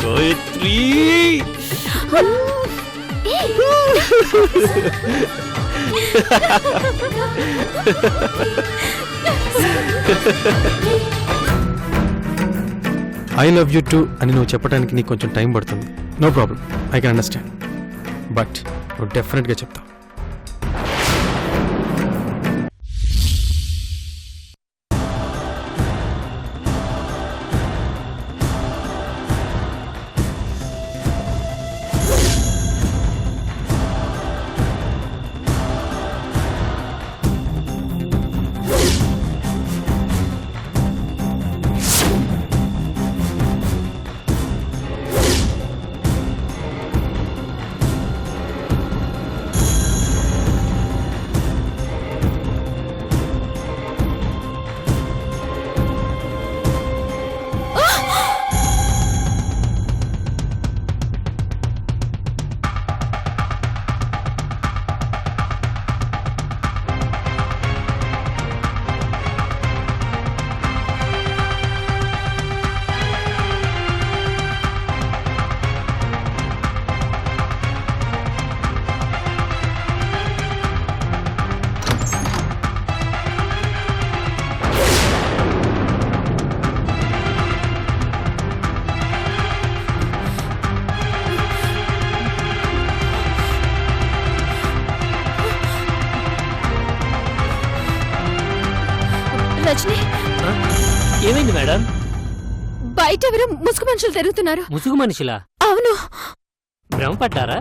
Gayatri I love you too అని నువ్వు చెప్పడానికి నీకు కొంచెం టైం పడుతుంది. No problem, I can understand. But నువ్వు డెఫినెట్గా చెప్తావు. రజనీ, ఏమైంది మేడం? బయట ఎవరో ముసుగు మనుషులు తిరుగుతున్నారు. ముసుగు మనుషులా? అవును. భ్రమ పట్టారా?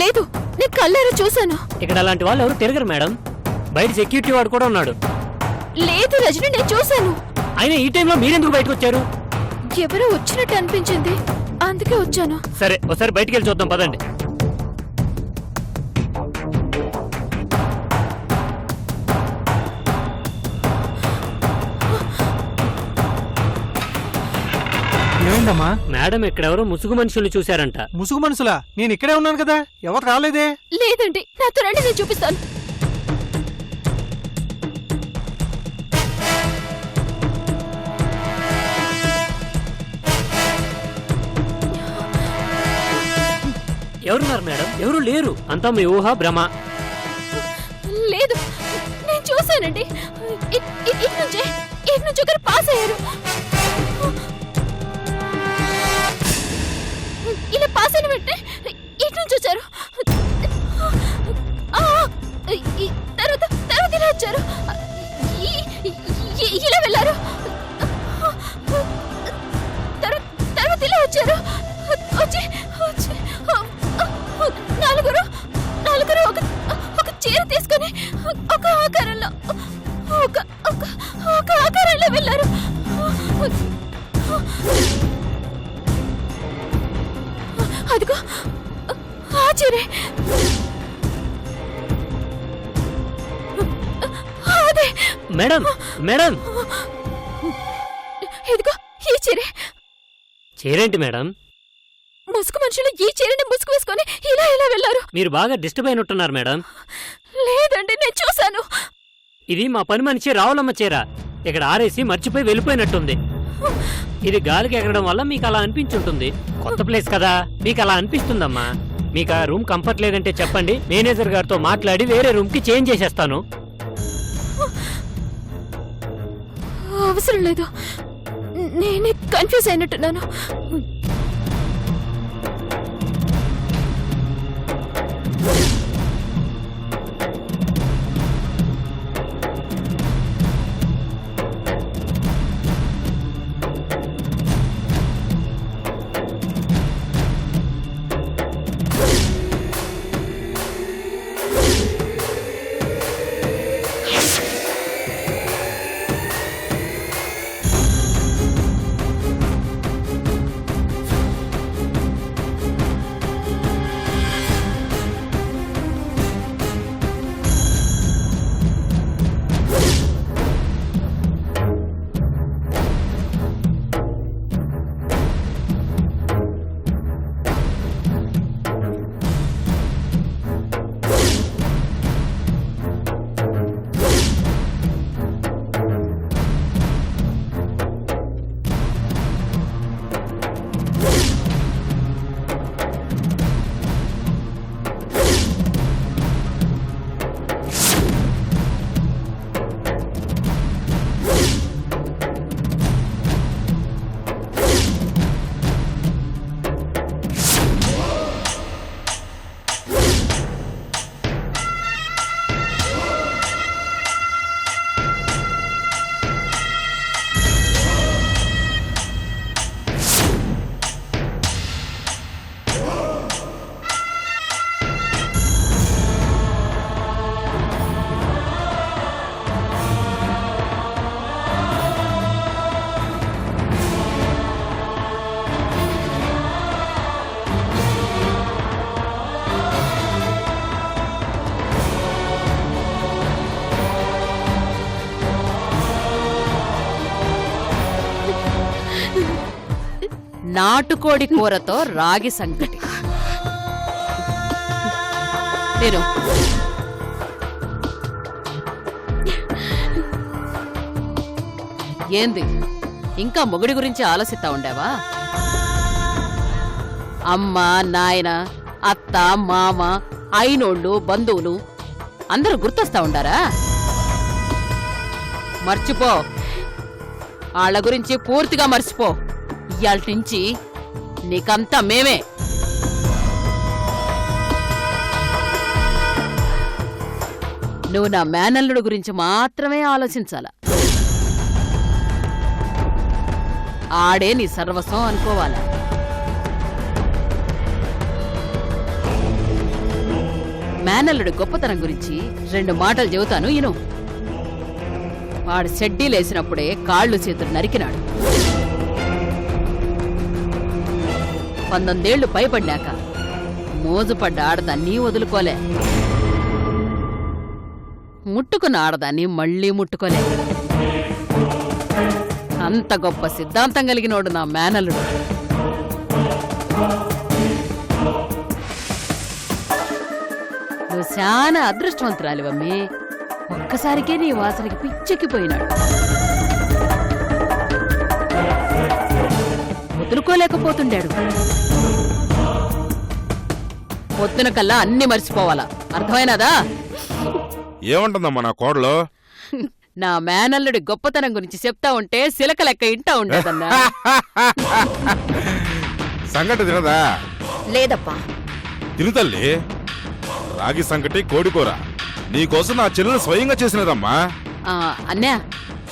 లేదు, నేను కళ్ళారా చూశాను. ఇక్కడ అలాంటి వాళ్ళు ఎవరు తిరగరు మేడం. బయట సెక్యూరిటీ వాడు కూడా ఉన్నాడు. లేదు రజనీ, నేను చూశాను. అయినా ఈ టైంలో మీరెందుకు బయటకు వచ్చారు? ఎవరో వచ్చినట్టు అనిపించింది, అందుకే వచ్చాను. సరే ఒకసారి బయటికి వెళ్ళి చూద్దాం పదండి. ఏమైందమ్మా? మేడం ఇక్కడెవరో ముసుగు మనుషుల్ని చూశారంట. ముసుగు మనుషులా? నేను ఇక్కడే ఉన్నాను కదా, ఎవరు రాలేదే. లేదండి, నాతో రండి, నేను చూపిస్తాను. ఎవరున్నారు మేడం? ఎవరు లేరు. అంతా మీ ఊహ భ్రమ. లేదు, నేను చూశానండి. ఇటు నుంచి ఒకరు పాస్ అయ్యారు. ఇలా పాస్ అయిన వెంటనే ఇటు నుంచి వచ్చారు. తర్వాత ఇలా వచ్చారు, ఇలా వెళ్ళారు. తర్వాత ఇలా వచ్చారు. వచ్చి నలుగురు ఒక చీర తీసుకొని ఒక ఆకారంలో వెళ్ళారు. అదిగో ఆ చీరే. అదే మేడం. మేడం ఇదిగో ఈ చీరే. చీరేంటి మేడం? ముసుగు మనుషులు ఈ చీరని ముసుగు వేసుకొని ఇలా వెళ్ళారు. మీరు బాగా డిస్టర్బ్ అయినట్టున్నారు మేడం. లేదండి, నేను చూశాను. ఇది మా పని మనిషి రావులమ్మ చీర. ఇక్కడ ఆరేసి మర్చిపోయి వెళ్ళిపోయినట్టుంది. ఇది గాలికి ఎగరడం వల్ల మీకు అలా అనిపించుంటుంది. కొత్త ప్లేస్ కదా, మీకు అలా అనిపిస్తుందమ్మా. మీకు ఆ రూమ్ కంఫర్ట్ లేదంటే చెప్పండి, మేనేజర్ గారితో మాట్లాడి వేరే రూమ్ కి చేంజ్ చేసేస్తాను. అవసరం లేదు, నేనే కన్ఫ్యూజ్ అయినట్టున్నాను. నాటుకోడి కూరతో రాగి సంకటి తిను. ఏంది ఇంకా మొగుడి గురించి ఆలోచిస్తా ఉండావా? అమ్మ, నాయన, అత్త, మామ, అయినోళ్ళు, బంధువులు అందరూ గుర్తొస్తా ఉండారా? మర్చిపో, వాళ్ళ గురించి పూర్తిగా మర్చిపో. ఇయాల్టి నుంచి నీకంతా మేమే. నువ్వు నా మేనల్లుడు గురించి మాత్రమే ఆలోచించాల. ఆడే నీ సర్వస్వం అనుకోవాలా? మేనల్లుడు గొప్పతనం గురించి 2 మాటలు చెబుతాను ఇను. వాడు షెడ్డీలేసినప్పుడే కాళ్ళు చేతులు నరికినాడు. 19 ఏళ్లు పైపడ్డాక మోజుపడ్డ ఆడదాన్ని వదులుకోలే, ముట్టుకున్న ఆడదాన్ని మళ్లీ ముట్టుకోలే. అంత గొప్ప సిద్ధాంతం కలిగినోడు నా మేనల్లుడు. నువ్వు చాలా అదృష్టవంతురాలివమ్మే. ఒక్కసారికే నీ వాసనకి పిచ్చెక్కిపోయినాడు. వదులుకోలేకపోతుండాడు. పొద్దున కల్లా అన్ని మర్చిపోవాలా, అర్థమైనదా? ఏమంటుందమ్మా నా కోడలు? నా మేనల్లుడి గొప్పతనం గురించి చెప్తా ఉంటే సిలక లెక్క ఇంటా ఉండేదన్నా. సంగటి తినదా? లేదప్పా. తిరుతల్లి, రాగి సంగటి కోడికూర నీకోసం నా చెల్లెలు స్వయంగా చేసినదమ్మా. అన్యా,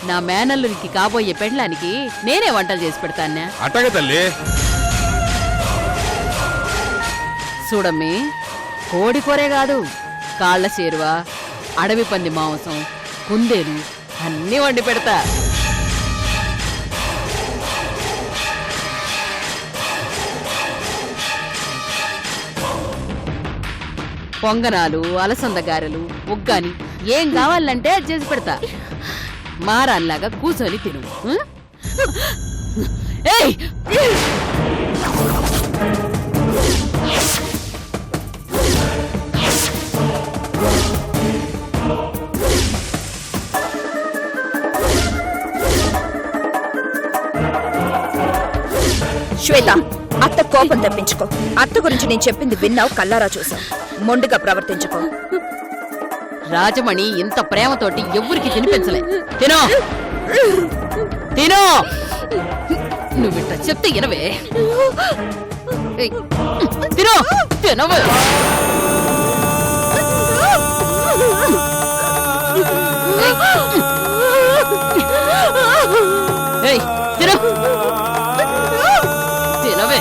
నా మేనల్లుడికి కాబోయే పెండ్లానికి నేనే వంటలు చేసి పెడతా అన్యా. అట్టగే తల్లి. చూడమ్మి, కోడికూరే కాదు, కాళ్ల చేరువ, అడవి పంది మాంసం, కుందేలు అన్నీ వండి పెడతా. పొంగనాలు, అలసంద గారెలు, ఉగ్గాని ఏం కావాలంటే అది చేసి పెడతా. మారాన్లాగా కూర్చొని తిను. ఏయ్, శ్వేత, అత్త కోపం తెప్పించుకో. అత్త గురించి నేను చెప్పింది విన్నావు, కల్లారా చూసావు. మొండిగా ప్రవర్తించుకో. రాజమణి ఇంత ప్రేమతోటి ఎవ్వరికి తినిపించలే. తినో తినో, నువ్విట్ట చెప్తే ఇనవే. తినో తినవే. తినో తినవే.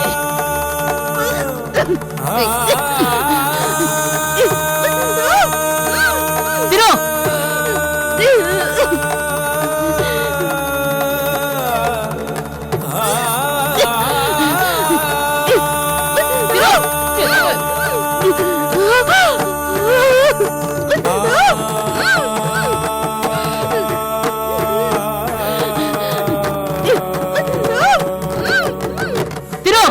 తినో.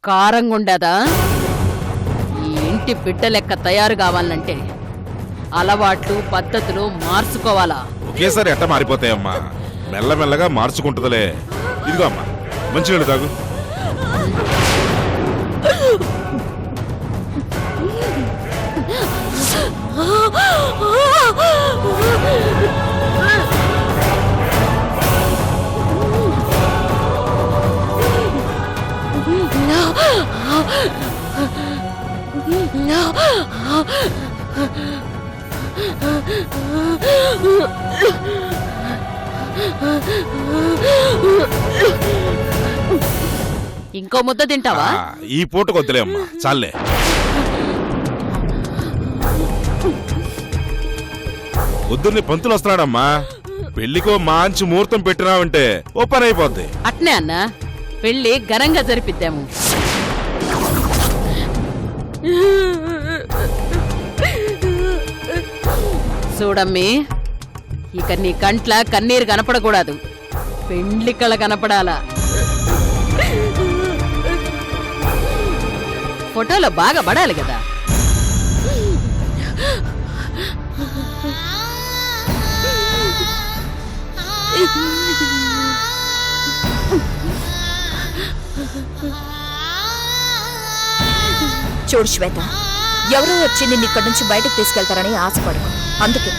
కారంగుండదా? ఈ ఇంటి బిడ్డ లెక్క తయారు కావాలంటే అలవాట్లు, పద్ధతులు మార్చుకోవాలా? ఒకేసారి ఎట్ట మారిపోతాయమ్మా, మెల్లమెల్లగా మార్చుకుంటుందిలే. ఇదిగో అమ్మా, మంచినీళ్ళు తాగు. ఇంకో ముద్ద తింటావా? ఈ పూట కొద్దులే అమ్మా, చాలే. పొద్దున్నే పంతులు వస్తున్నాడమ్మా. పెళ్లికో మంచి ముహూర్తం పెట్టినావంటే ఓ పని అయిపోద్ది. అట్నే అన్నా పెళ్లి ఘనంగా జరిపిద్దాము. చూడమ్మి, ఇక నీ కంట్ల కన్నీరు కనపడకూడదు, పెండ్లి కళ కనపడాలా. ఫోటోలో బాగా పడాలి కదా. చూడు శ్వేత, ఎవరో వచ్చి నిన్ను ఇక్కడి నుంచి బయటకు తీసుకెళ్తారని ఆశపడకు. అందుకే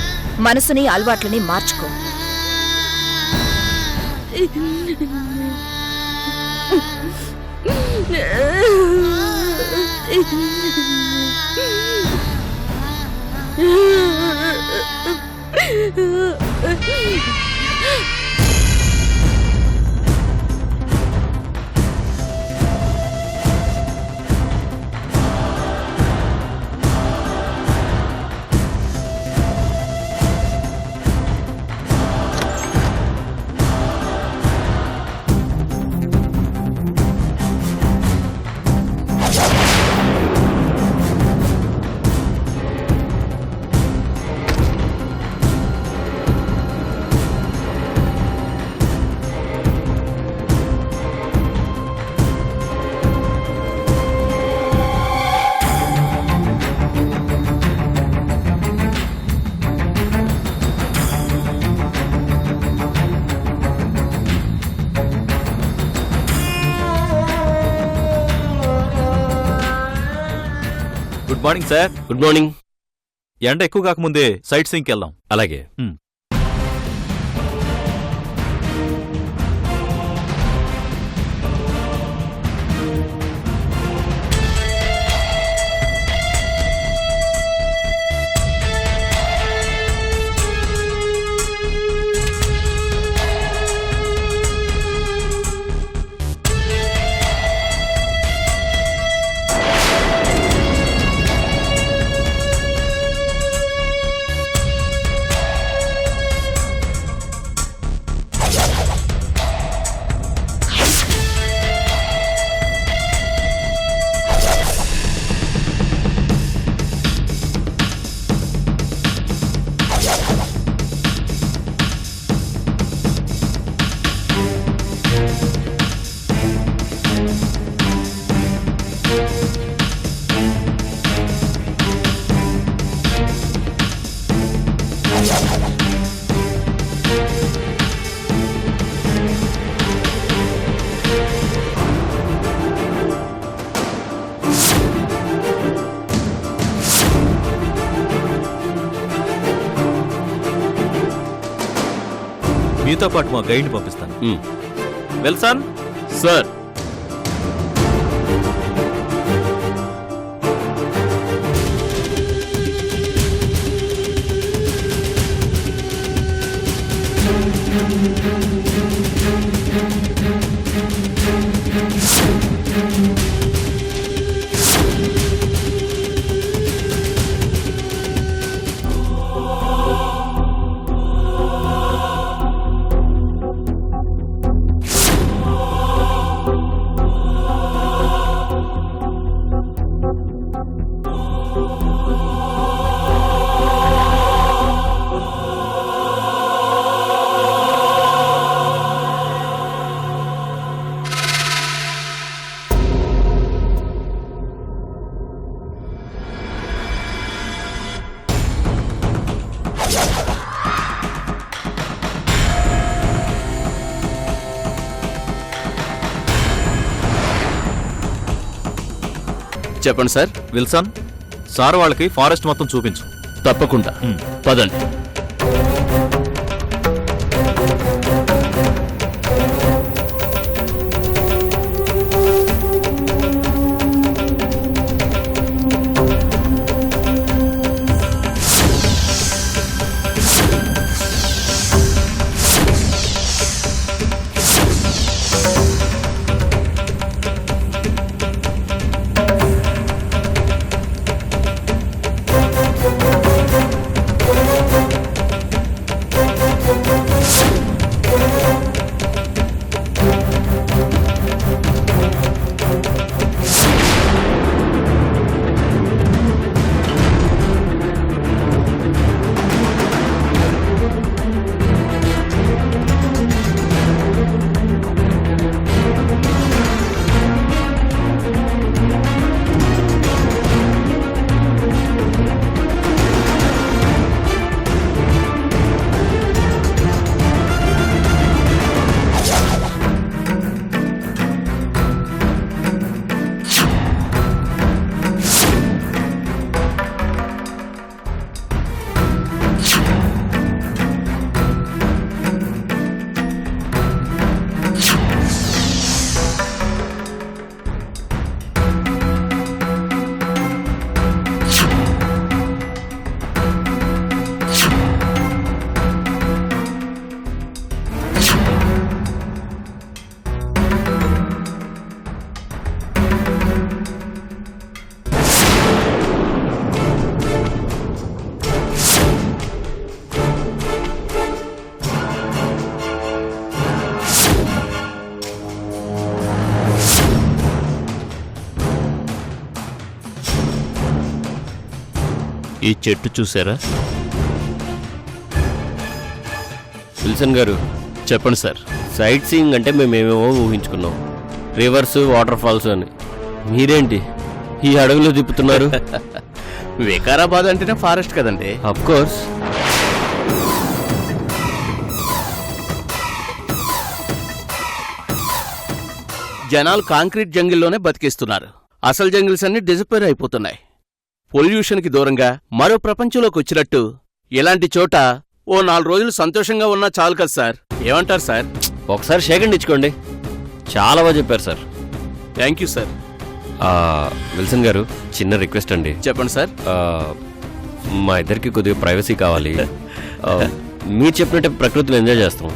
మనసుని అలవాట్లని మార్చుకో. Good morning sir. Good morning. ఎండ ఎక్కువ కాకముందే సైట్ సీయింగ్కి వెళ్దాం. అలాగే. మీతో పాటు మా గైడ్ని పంపిస్తాను. వెల్సన్ సార్. చెప్పండి సార్. విల్సన్, సార్ వాళ్ళకి ఫారెస్ట్ మొత్తం చూపించు. తప్పకుండా. పదండి. ఈ చెట్టు చూసారా? విల్సన్ గారు చెప్పండి సార్. సైట్ సీయింగ్ అంటే మేమేమేమో ఊహించుకున్నాం, రివర్స్, వాటర్ ఫాల్స్ అని. మీరేంటి ఈ అడవిలో తిప్పుతున్నారు? వికారాబాద్ అంటేనే ఫారెస్ట్ కదండి. Of course. జనాలు కాంక్రీట్ జంగిల్లోనే బతికిస్తున్నారు. అసలు జంగిల్స్ అన్ని డిజపేర్ అయిపోతున్నాయి. పొల్యూషన్కి దూరంగా మరో ప్రపంచంలోకి వచ్చినట్టు ఇలాంటి చోట ఓ 4 రోజులు సంతోషంగా ఉన్నా చాలు కదా సార్. ఏమంటారు సార్? ఒకసారి షేకండి ఇచ్చుకోండి. చాలా బాగా చెప్పారు sir. Thank you sir. Wilson గారు, చిన్న రిక్వెస్ట్ అండి. చెప్పండి సార్. మా ఇద్దరికి కొద్దిగా ప్రైవసీ కావాలి. మీరు చెప్పినట్టే ప్రకృతిలో ఎంజాయ్ చేస్తాం.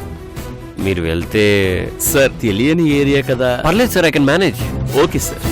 మీరు వెళ్తే. సార్ తెలియని ఏరియా కదా. పర్లేదు sir, I can manage. Okay sir.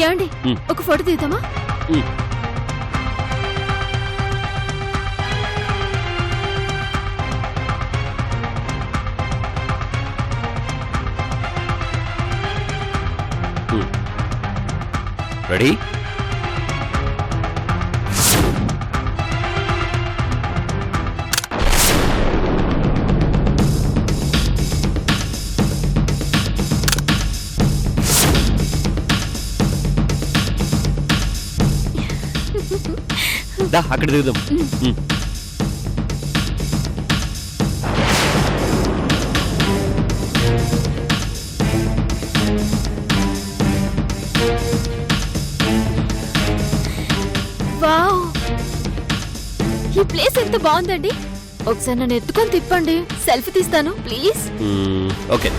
ఏమండి, ఒక ఫోటో తీద్దామా? రెడీ? దా, అక్కడ దిగుదాం. వావ్, ఈ ప్లేస్ ఎంత బాగుందండి. ఒకసారి నన్ను ఎత్తుకొని తిప్పండి, సెల్ఫీ తీస్తాను ప్లీజ్. ఓకే.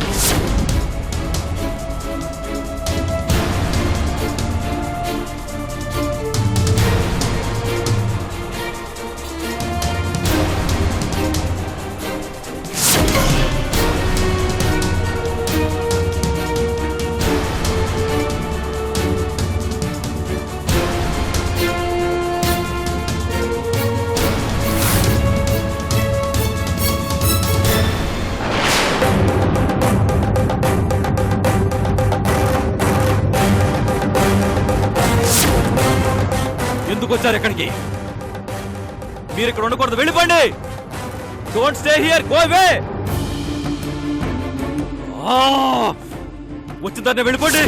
వచ్చారు ఎక్కడికి? మీరు ఇక్కడ ఉండకూడదు, వెళ్ళిపోండి. Don't stay here, go away. వచ్చిందన్న వెళ్ళిపోండి.